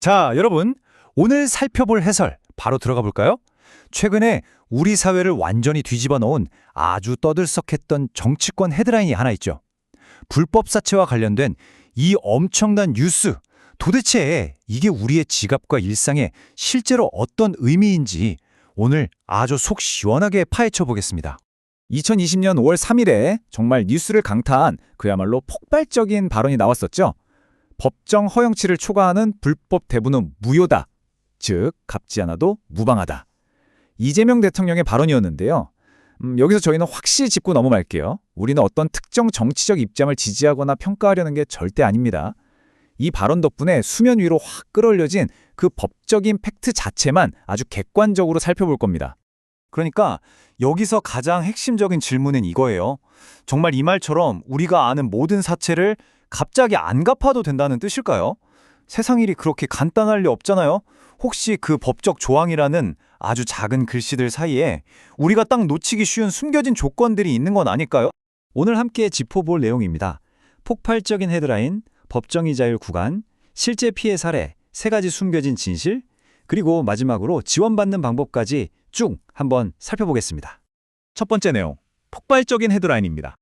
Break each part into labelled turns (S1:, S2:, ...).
S1: 자, 여러분, 오늘 살펴볼 해설 바로 들어가 볼까요? 최근에 우리 사회를 완전히 뒤집어 놓은 아주 떠들썩했던 정치권 헤드라인이 하나 있죠. 불법 사채와 관련된 이 엄청난 뉴스. 도대체 이게 우리의 지갑과 일상에 실제로 어떤 의미인지 오늘 아주 속 시원하게 파헤쳐 보겠습니다. 2020년 5월 3일에 정말 뉴스를 강타한 그야말로 폭발적인 발언이 나왔었죠. 법정 허용치를 초과하는 불법 대부는 무효다. 즉, 갚지 않아도 무방하다. 이재명 대통령의 발언이었는데요. 여기서 저희는 확실히 짚고 넘어갈게요. 우리는 어떤 특정 정치적 입장을 지지하거나 평가하려는 게 절대 아닙니다. 이 발언 덕분에 수면 위로 확 끌어올려진 그 법적인 팩트 자체만 아주 객관적으로 살펴볼 겁니다. 그러니까 여기서 가장 핵심적인 질문은 이거예요. 정말 이 말처럼 우리가 아는 모든 사채를 갑자기 안 갚아도 된다는 뜻일까요? 세상 일이 그렇게 간단할 리 없잖아요. 혹시 그 법적 조항이라는 아주 작은 글씨들 사이에 우리가 딱 놓치기 쉬운 숨겨진 조건들이 있는 건 아닐까요? 오늘 함께 짚어볼 내용입니다. 폭발적인 헤드라인, 법정이자율 구간, 실제 피해 사례, 세 가지 숨겨진 진실, 그리고 마지막으로 지원받는 방법까지 쭉 한번 살펴보겠습니다. 첫 번째 내용, 폭발적인 헤드라인입니다.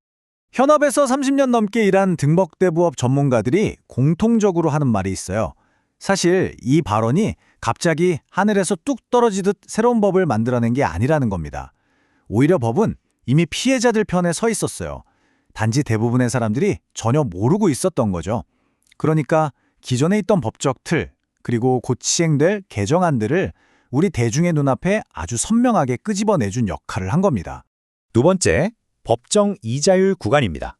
S1: 현업에서 30년 넘게 일한 등록대부업 전문가들이 공통적으로 하는 말이 있어요. 사실 이 발언이 갑자기 하늘에서 뚝 떨어지듯 새로운 법을 만들어낸 게 아니라는 겁니다. 오히려 법은 이미 피해자들 편에 서 있었어요. 단지 대부분의 사람들이 전혀 모르고 있었던 거죠. 그러니까 기존에 있던 법적 틀, 그리고 곧 시행될 개정안들을 우리 대중의 눈앞에 아주 선명하게 끄집어내준 역할을 한 겁니다. 두 번째, 법정 이자율 구간입니다.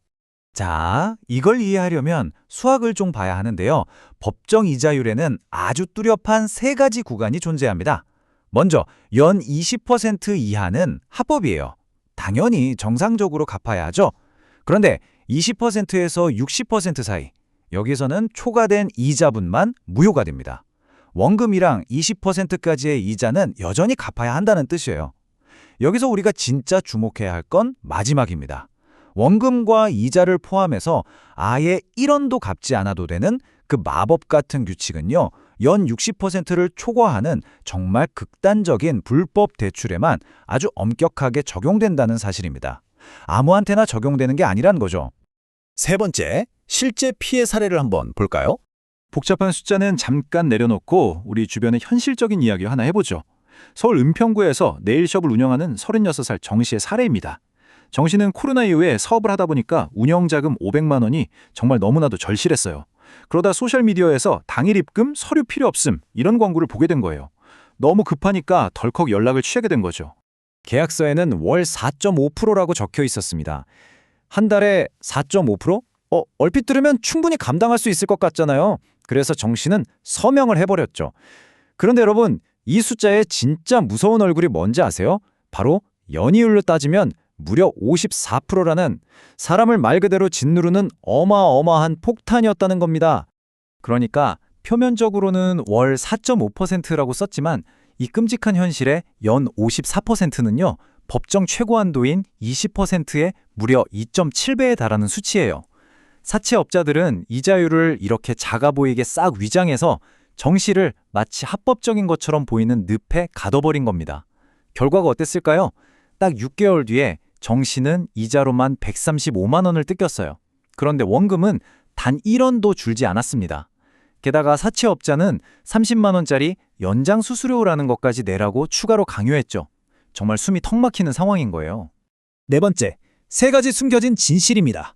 S1: 자, 이걸 이해하려면 수학을 좀 봐야 하는데요. 법정 이자율에는 아주 뚜렷한 세 가지 구간이 존재합니다. 먼저 연 20% 이하는 합법이에요. 당연히 정상적으로 갚아야 하죠. 그런데 20%에서 60% 사이, 여기서는 초과된 이자분만 무효가 됩니다. 원금이랑 20%까지의 이자는 여전히 갚아야 한다는 뜻이에요. 여기서 우리가 진짜 주목해야 할 건 마지막입니다. 원금과 이자를 포함해서 아예 1원도 갚지 않아도 되는 그 마법 같은 규칙은요, 연 60%를 초과하는 정말 극단적인 불법 대출에만 아주 엄격하게 적용된다는 사실입니다. 아무한테나 적용되는 게 아니란 거죠. 세 번째, 실제 피해 사례를 한번 볼까요? 복잡한 숫자는 잠깐 내려놓고 우리 주변의 현실적인 이야기 하나 해보죠. 서울 은평구에서 네일숍을 운영하는 36살 정 씨의 사례입니다. 정 씨는 코로나 이후에 사업을 하다 보니까 운영자금 500만 원이 정말 너무나도 절실했어요. 그러다 소셜미디어에서 당일 입금, 서류 필요 없음 이런 광고를 보게 된 거예요. 너무 급하니까 덜컥 연락을 취하게 된 거죠. 계약서에는 월 4.5%라고 적혀 있었습니다. 한 달에 4.5%? 얼핏 들으면 충분히 감당할 수 있을 것 같잖아요. 그래서 정 씨는 서명을 해버렸죠. 그런데 여러분, 이 숫자의 진짜 무서운 얼굴이 뭔지 아세요? 바로 연이율로 따지면 무려 54%라는 사람을 말 그대로 짓누르는 어마어마한 폭탄이었다는 겁니다. 그러니까 표면적으로는 월 4.5%라고 썼지만 이 끔찍한 현실의 연 54%는요. 법정 최고 한도인 20%의 무려 2.7배에 달하는 수치예요. 사채업자들은 이자율을 이렇게 작아 보이게 싹 위장해서 정 씨를 마치 합법적인 것처럼 보이는 늪에 가둬버린 겁니다. 결과가 어땠을까요? 딱 6개월 뒤에 정 씨는 이자로만 135만 원을 뜯겼어요. 그런데 원금은 단 1원도 줄지 않았습니다. 게다가 사채업자는 30만 원짜리 연장 수수료라는 것까지 내라고 추가로 강요했죠. 정말 숨이 턱 막히는 상황인 거예요. 네 번째, 세 가지 숨겨진 진실입니다.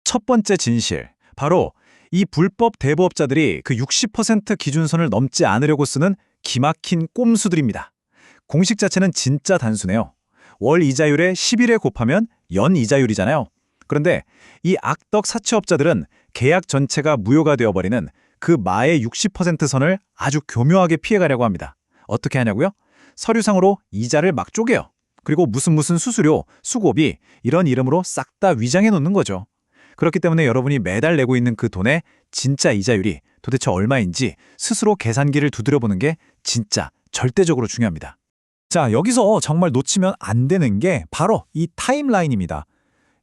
S1: 첫 번째 진실, 바로 이 불법 대부업자들이 그 60% 기준선을 넘지 않으려고 쓰는 기막힌 꼼수들입니다. 공식 자체는 진짜 단순해요. 월 이자율에 11에 곱하면 연 이자율이잖아요. 그런데 이 악덕 사채업자들은 계약 전체가 무효가 되어버리는 그 마의 60% 선을 아주 교묘하게 피해가려고 합니다. 어떻게 하냐고요? 서류상으로 이자를 막 쪼개요. 그리고 무슨 수수료, 수고비 이런 이름으로 싹 다 위장해 놓는 거죠. 그렇기 때문에 여러분이 매달 내고 있는 그 돈의 진짜 이자율이 도대체 얼마인지 스스로 계산기를 두드려보는 게 진짜 절대적으로 중요합니다. 자, 여기서 정말 놓치면 안 되는 게 바로 이 타임라인입니다.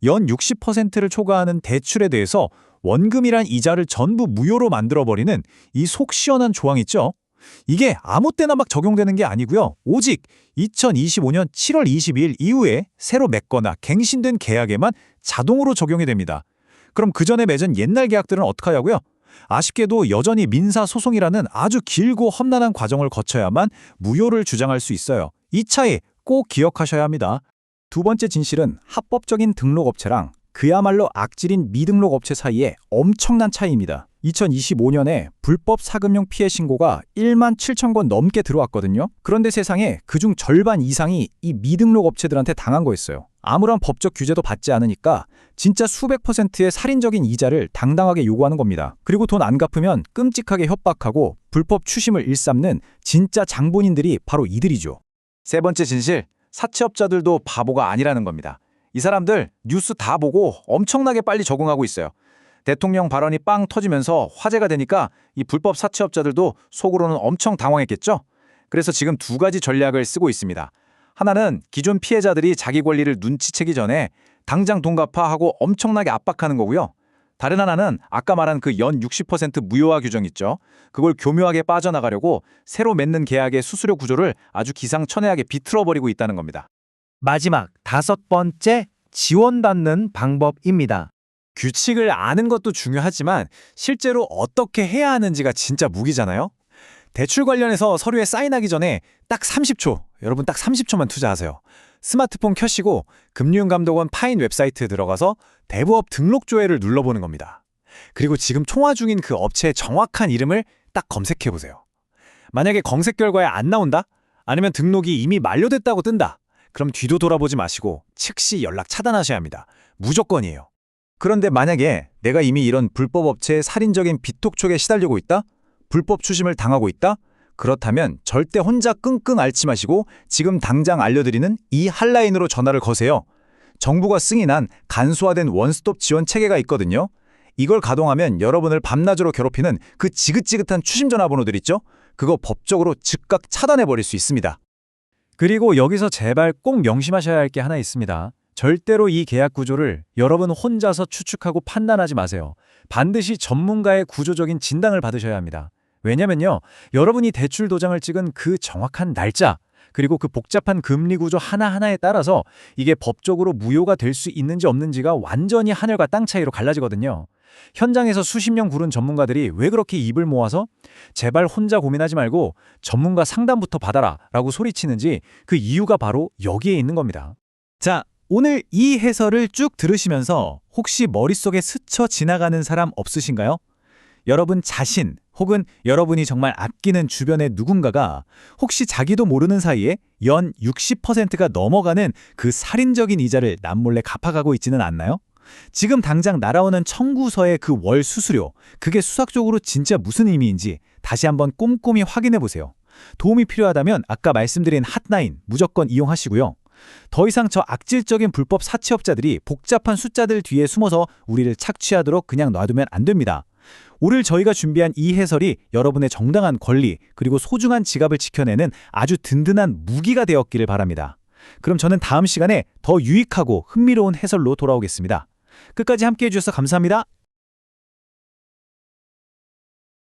S1: 연 60%를 초과하는 대출에 대해서 원금이란 이자를 전부 무효로 만들어버리는 이 속 시원한 조항 있죠? 이게 아무 때나 막 적용되는 게 아니고요. 오직 2025년 7월 22일 이후에 새로 맺거나 갱신된 계약에만 자동으로 적용이 됩니다. 그럼 그 전에 맺은 옛날 계약들은 어떻게 하냐고요? 아쉽게도 여전히 민사소송이라는 아주 길고 험난한 과정을 거쳐야만 무효를 주장할 수 있어요. 이 차이 꼭 기억하셔야 합니다. 두 번째 진실은 합법적인 등록업체랑 그야말로 악질인 미등록업체 사이에 엄청난 차이입니다. 2025년에 불법 사금융 피해 신고가 1만 7천 건 넘게 들어왔거든요. 그런데 세상에 그중 절반 이상이 이 미등록업체들한테 당한 거였어요. 아무런 법적 규제도 받지 않으니까 진짜 수백 %의 살인적인 이자를 당당하게 요구하는 겁니다. 그리고 돈 안 갚으면 끔찍하게 협박하고 불법 추심을 일삼는 진짜 장본인들이 바로 이들이죠. 세 번째 진실, 사채업자들도 바보가 아니라는 겁니다. 이 사람들 뉴스 다 보고 엄청나게 빨리 적응하고 있어요. 대통령 발언이 빵 터지면서 화제가 되니까 이 불법 사채업자들도 속으로는 엄청 당황했겠죠? 그래서 지금 두 가지 전략을 쓰고 있습니다. 하나는 기존 피해자들이 자기 권리를 눈치채기 전에 당장 돈 갚아 하고 엄청나게 압박하는 거고요. 다른 하나는 아까 말한 그 연 60% 무효화 규정 있죠. 그걸 교묘하게 빠져나가려고 새로 맺는 계약의 수수료 구조를 아주 기상천외하게 비틀어버리고 있다는 겁니다.
S2: 마지막 다섯 번째, 지원받는 방법입니다.
S1: 규칙을 아는 것도 중요하지만 실제로 어떻게 해야 하는지가 진짜 무기잖아요. 대출 관련해서 서류에 사인하기 전에 딱 30초, 여러분 딱 30초만 투자하세요. 스마트폰 켜시고 금융감독원 파인 웹사이트에 들어가서 대부업 등록 조회를 눌러보는 겁니다. 그리고 지금 통화 중인 그 업체의 정확한 이름을 딱 검색해보세요. 만약에 검색 결과에 안 나온다? 아니면 등록이 이미 만료됐다고 뜬다? 그럼 뒤도 돌아보지 마시고 즉시 연락 차단하셔야 합니다. 무조건이에요. 그런데 만약에 내가 이미 이런 불법 업체의 살인적인 비톡촉에 시달리고 있다? 불법 추심을 당하고 있다? 그렇다면 절대 혼자 끙끙 앓지 마시고 지금 당장 알려드리는 이 핫라인으로 전화를 거세요. 정부가 승인한 간소화된 원스톱 지원 체계가 있거든요. 이걸 가동하면 여러분을 밤낮으로 괴롭히는 그 지긋지긋한 추심 전화번호들 있죠? 그거 법적으로 즉각 차단해버릴 수 있습니다. 그리고 여기서 제발 꼭 명심하셔야 할 게 하나 있습니다. 절대로 이 계약 구조를 여러분 혼자서 추측하고 판단하지 마세요. 반드시 전문가의 구조적인 진단을 받으셔야 합니다. 왜냐면요, 여러분이 대출 도장을 찍은 그 정확한 날짜, 그리고 그 복잡한 금리 구조 하나하나에 따라서 이게 법적으로 무효가 될 수 있는지 없는지가 완전히 하늘과 땅 차이로 갈라지거든요. 현장에서 수십 년 구른 전문가들이 왜 그렇게 입을 모아서 제발 혼자 고민하지 말고 전문가 상담부터 받아라 라고 소리치는지 그 이유가 바로 여기에 있는 겁니다. 자, 오늘 이 해설을 쭉 들으시면서 혹시 머릿속에 스쳐 지나가는 사람 없으신가요? 여러분 자신 혹은 여러분이 정말 아끼는 주변의 누군가가 혹시 자기도 모르는 사이에 연 60%가 넘어가는 그 살인적인 이자를 남몰래 갚아가고 있지는 않나요? 지금 당장 날아오는 청구서의 그 월 수수료, 그게 수학적으로 진짜 무슨 의미인지 다시 한번 꼼꼼히 확인해 보세요. 도움이 필요하다면 아까 말씀드린 핫라인 무조건 이용하시고요. 더 이상 저 악질적인 불법 사채업자들이 복잡한 숫자들 뒤에 숨어서 우리를 착취하도록 그냥 놔두면 안 됩니다. 오늘 저희가 준비한 이 해설이 여러분의 정당한 권리 그리고 소중한 지갑을 지켜내는 아주 든든한 무기가 되었기를 바랍니다. 그럼 저는 다음 시간에 더 유익하고 흥미로운 해설로 돌아오겠습니다. 끝까지 함께해 주셔서 감사합니다.